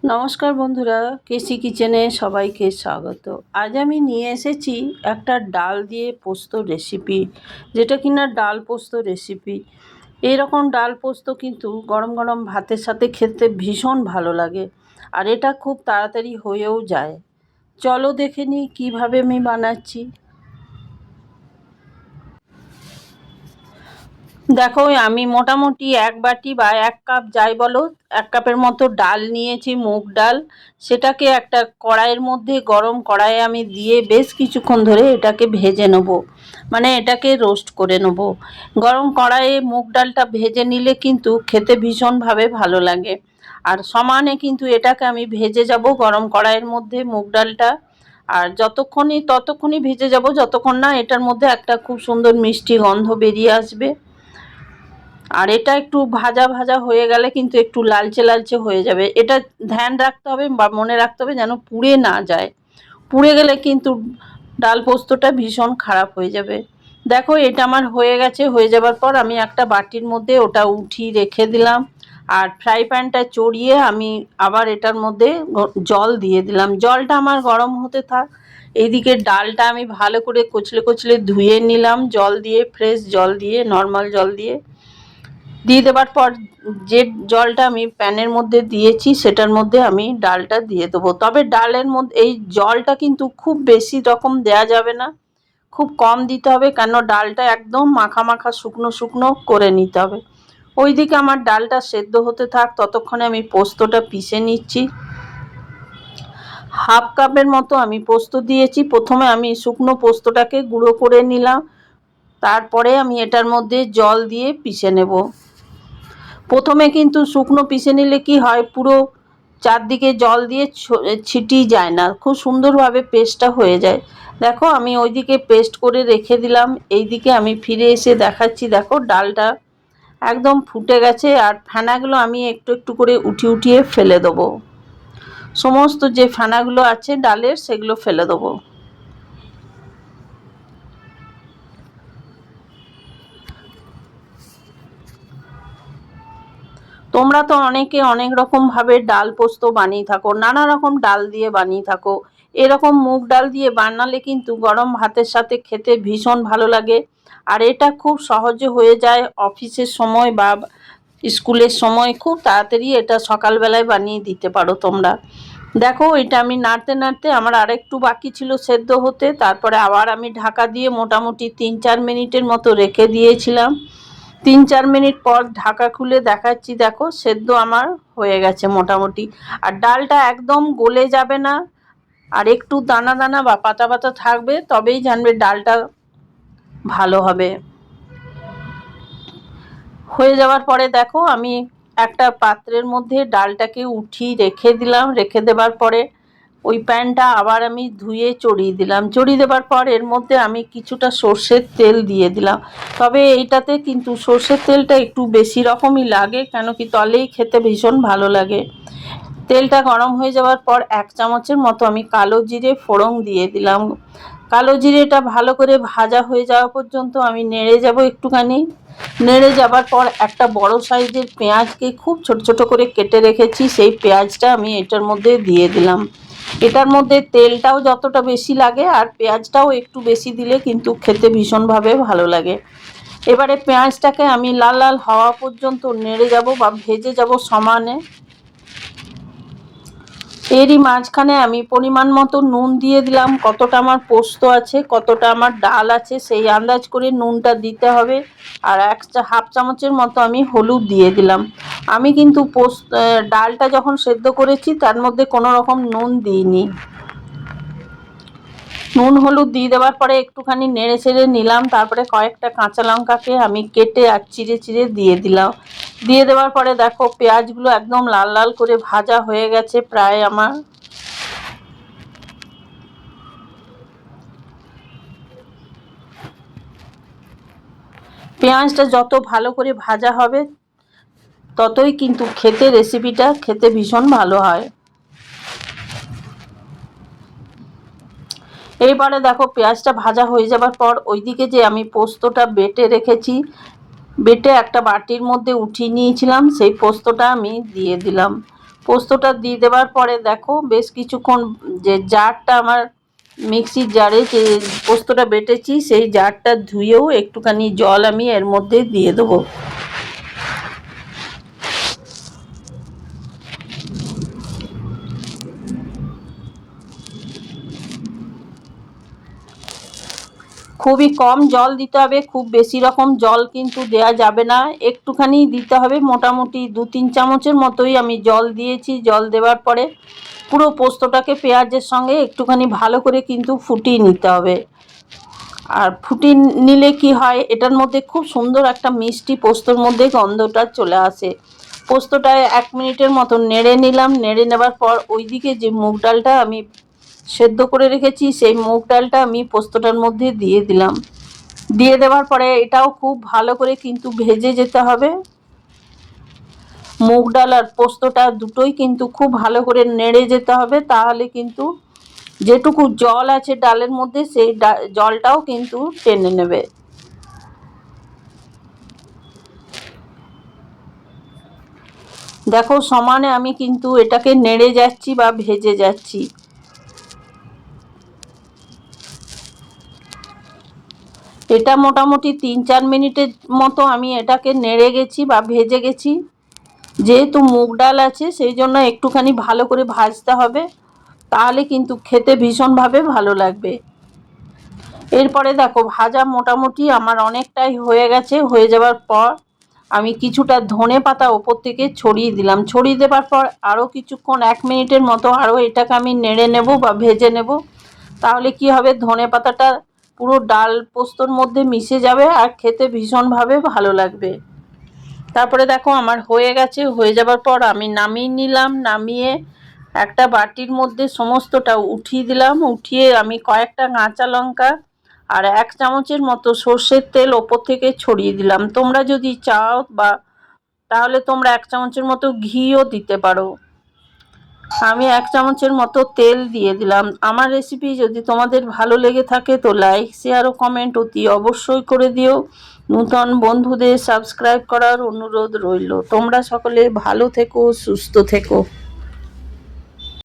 নমস্কার বন্ধুরা, কেসি কিচেনে সবাইকে স্বাগত। আজ আমি নিয়ে এসেছি একটা ডাল দিয়ে পোস্ত রেসিপি, যেটা কিনা ডাল পোস্ত রেসিপি। এইরকম ডাল পোস্ত কিন্তু গরম গরম ভাতের সাথে খেতে ভীষণ ভালো লাগে, আর এটা খুব তাড়াতাড়ি হয়েও যায়। চলো দেখে নিই কীভাবে আমি বানাচ্ছি। দেখো, আমি মোটামুটি এক বাটি বা 1 কাপ যাই বলো, 1 কাপের মতো ডাল নিয়েছি, মুগ ডাল। সেটাকে একটা কড়াইয়ের মধ্যে, গরম কড়াইয়ে আমি দিয়ে বেশ কিছুক্ষণ ধরে এটাকে ভেজে নেব, মানে এটাকে রোস্ট করে নেব। গরম কড়াইয়ে মুগ ডালটা ভেজে নিলে কিন্তু খেতে ভীষণভাবে ভালো লাগে। আর সমানে কিন্তু এটাকে আমি ভেজে যাব গরম কড়াইয়ের মধ্যে মুগ ডালটা। আর ততক্ষণই ভেজে যাব যতক্ষণ না এটার মধ্যে একটা খুব সুন্দর মিষ্টি গন্ধ বেরিয়ে আসবে। আর এটা একটু ভাজা ভাজা হয়ে গেলে কিন্তু একটু লালচে লালচে হয়ে যাবে। এটা ধ্যান রাখতে হবে বা মনে রাখতে হবে যেন পুড়ে না যায়। পুড়ে গেলে কিন্তু ডাল পোস্তটা ভীষণ খারাপ হয়ে যাবে। দেখো, এটা আমার হয়ে গেছে। হয়ে যাবার পর আমি একটা বাটির মধ্যে ওটা উঠিয়ে রেখে দিলাম। আর ফ্রাই প্যানটা চড়িয়ে আমি আবার এটার মধ্যে জল দিয়ে দিলাম। জলটা আমার গরম হতে থাক। এইদিকে ডালটা আমি ভালো করে কচলে কচলে ধুয়ে নিলাম জল দিয়ে, ফ্রেশ জল দিয়ে, নর্মাল জল দিয়ে। দিয়ে দেওয়ার পর যে জলটা আমি প্যানের মধ্যে দিয়েছি সেটার মধ্যে আমি ডালটা দিয়ে দেবো। তবে ডালের মধ্যে এই জলটা কিন্তু খুব বেশি রকম দেয়া যাবে না, খুব কম দিতে হবে, কেন ডালটা একদম মাখা মাখা শুকনো শুকনো করে নিতে হবে। ওইদিকে আমার ডালটা সেদ্ধ হতে থাক, ততক্ষণে আমি পোস্তটা পিষে নিচ্ছি। 1/2 কাপের মতো আমি পোস্ত দিয়েছি। প্রথমে আমি শুকনো পোস্তটাকে গুঁড়ো করে নিলাম, তারপরে আমি এটার মধ্যে জল দিয়ে পিষে নেব। প্রথমে কিন্তু শুকনো পিষে নিলে কি হয়, পুরো চারদিকে জল দিয়ে ছিটিয়ে যায় না, খুব সুন্দরভাবে পেস্টটা হয়ে যায়। দেখো, আমি ওইদিকে পেস্ট করে রেখে দিলাম। এইদিকে আমি ফিরে এসে দেখাচ্ছি। দেখো, ডালটা একদম ফুটে গেছে। আর ফেনাগুলো আমি একটু একটু করে উঠিয়ে ফেলে দেবো। সমস্ত যে ফেনাগুলো আছে ডালের, সেগুলো ফেলে দেবো। তোমরা তো অনেকে অনেক রকমভাবে ডাল পোস্ত বানিয়ে থাকো, নানা রকম ডাল দিয়ে বানিয়ে থাকো। এরকম মুগ ডাল দিয়ে বানালে কিন্তু গরম ভাতের সাথে খেতে ভীষণ ভালো লাগে। আর এটা খুব সহজে হয়ে যায়, অফিসের সময় বা স্কুলের সময় খুব তাড়াতাড়ি এটা সকালবেলায় বানিয়ে দিতে পারো তোমরা। দেখো, এটা আমি নাড়তে নাড়তে আমার আরেকটু বাকি ছিল সেদ্ধ হতে। তারপরে আবার আমি ঢাকা দিয়ে মোটামুটি 3-4 মিনিটের মতো রেখে দিয়েছিলাম। 3-4 মিনিট পর ঢাকা খুলে দেখাচ্ছি। দেখো, সেদ্ধ আমার হয়ে গেছে মোটামুটি। আর ডালটা একদম গলে যাবে না, আর একটু দানা দানা বা পাতা পাতা থাকবে, তবেই জানবে ডালটা ভালো হবে। হয়ে যাওয়ার পরে দেখো, আমি একটা পাত্রের মধ্যে ডালটাকে উঠিয়ে রেখে দিলাম। রেখে দেওয়ার পরে ওই প্যানটা আবার আমি ধুয়ে চড়িয়ে দিলাম। চড়িয়ে দেওয়ার পর এর মধ্যে আমি কিছুটা সর্ষের তেল দিয়ে দিলাম। তবে এইটাতে কিন্তু সর্ষের তেলটা একটু বেশি রকমই লাগে, কেন কি তলেই খেতে ভীষণ ভালো লাগে। তেলটা গরম হয়ে যাওয়ার পর 1 চামচের মতো আমি কালো জিরে ফোড়ন দিয়ে দিলাম। কালো জিরেটা ভালো করে ভাজা হয়ে যাওয়া পর্যন্ত আমি নেড়ে যাব একটুখানি। নেড়ে যাবার পর একটা বড় সাইজের পেঁয়াজকে খুব ছোট ছোট করে কেটে রেখেছি, সেই পেঁয়াজটা আমি এটার মধ্যে দিয়ে দিলাম। এটার মধ্যে তেলটাও যতটা বেশি লাগে আর পেঁয়াজটাও একটু বেশি দিলে কিন্তু খেতে ভীষণভাবে ভালো লাগে। এবারে পেঁয়াজটাকে আমি লাল লাল হওয়া পর্যন্ত নেড়ে যাব বা ভেজে যাব সমানে। এরই মাঝখানে আমি পরিমাণ মতো নুন দিয়ে দিলাম। কতটা আমার পোস্ত আছে, কতটা আমার ডাল আছে, সেই আন্দাজ করে নুনটা দিতে হবে। আর 1/2 চামচের মতো আমি হলুদ দিয়ে দিলাম। আমি কিন্তু ডালটা যখন সেদ্ধ করেছি তার মধ্যে কোনো রকম নুন দিইনি। নুন হলুদ দিয়ে দেওয়ার পরে একটুখানি নেড়ে চেড়ে নিলাম। তারপরে কয়েকটা কাঁচা লঙ্কাকে আমি কেটে আর চিড়ে চিড়ে দিয়ে দিলাম। দিয়ে দেওয়ার পরে দেখো, পেঁয়াজগুলো একদম লাল লাল করে ভাজা হয়ে গেছে প্রায় আমার। পেঁয়াজটা যত ভালো করে ভাজা হবে ততই কিন্তু রেসিপিটা খেতে ভীষণ ভালো হয়। এইবারে দেখো, পেঁয়াজটা ভাজা হয়ে যাবার পর ওইদিকে যে আমি পোস্তটা বেটে রেখেছি, বেটে একটা বাটির মধ্যে উঠিয়ে নিয়েছিলাম, সেই পোস্তটা আমি দিয়ে দিলাম। পোস্তটা দিয়ে দেওয়ার পরে দেখো বেশ কিছুক্ষণ যে জারটা আমার মিক্সির জারে যে পোস্তটা বেটেছি সেই জারটা ধুয়েও একটুখানি জল আমি এর মধ্যে দিয়ে দেবো। খুবই কম জল দিতে হবে, খুব বেশি রকম জল কিন্তু দেয়া যাবে না, একটুখানি দিতে হবে। মোটামুটি 2-3 চামচের মতোই আমি জল দিয়েছি। জল দেওয়ার পরে পুরো পোস্তটাকে পেঁয়াজের সঙ্গে একটুখানি ভালো করে কিন্তু ফুটিয়ে নিতে হবে। আর ফুটিয়ে নিলে কি হয়, এটার মধ্যে খুব সুন্দর একটা মিষ্টি পোস্তর মধ্যে গন্ধটা চলে আসে। পোস্তটায় 1 মিনিটের মতো নেড়ে নিলাম। নেড়ে নেবার পর ওইদিকে যে মুগ ডালটা আমি সেদ্ধ করে রেখেছি সেই মুগ ডালটা আমি পোস্তটার মধ্যে দিয়ে দিলাম। দিয়ে দেওয়ার পরে এটাও খুব ভালো করে কিন্তু ভেজে যেতে হবে। মুগ ডাল আর পোস্তটা দুটোই কিন্তু খুব ভালো করে নেড়ে যেতে হবে, তাহলে কিন্তু যেটুকু জল আছে ডালের মধ্যে সেই জলটাও কিন্তু টেনে নেবে। দেখো সমানে আমি কিন্তু এটাকে নেড়ে যাচ্ছি বা ভেজে যাচ্ছি। এটা মোটামুটি 3-4 মিনিটের মতো আমি এটাকে নেড়ে গেছি বা ভেজে গেছি। যেহেতু মুগ ডাল আছে সেই জন্য একটুখানি ভালো করে ভাজতে হবে, তাহলে কিন্তু খেতে ভীষণভাবে ভালো লাগবে। এরপরে দেখো ভাজা মোটামুটি আমার অনেকটাই হয়ে গেছে। হয়ে যাওয়ার পর আমি কিছুটা ধনে পাতা ওপর থেকে ছড়িয়ে দিলাম। ছড়িয়ে দেওয়ার পর আরও কিছুক্ষণ 1 মিনিটের মতো আরও এটাকে আমি নেড়ে নেব বা ভেজে নেব। তাহলে কি হবে, ধনে পাতাটা পুরো ডাল পোস্তর মধ্যে মিশে যাবে আর খেতে ভীষণভাবে ভালো লাগবে। তারপরে দেখো আমার হয়ে গেছে। হয়ে যাবার পর আমি নামিয়ে নিলাম। নামিয়ে একটা বাটির মধ্যে সমস্তটা উঠিয়ে দিলাম। উঠিয়ে আমি কয়েকটা কাঁচা লঙ্কা আর 1 চামচের মতো সর্ষের তেল ওপর থেকে ছড়িয়ে দিলাম। তোমরা যদি চাও বা তাহলে তোমরা 1 চামচের মতো ঘিও দিতে পারো। আমি 1 চামচের মতো তেল দিয়ে দিলাম। আমার রেসিপি যদি তোমাদের ভালো লেগে থাকে তো লাইক, শেয়ার ও কমেন্ট অতি অবশ্যই করে দিও। নতুন বন্ধুদের সাবস্ক্রাইব করার অনুরোধ রইল। তোমরা সকলে ভালো থেকো, সুস্থ থেকো।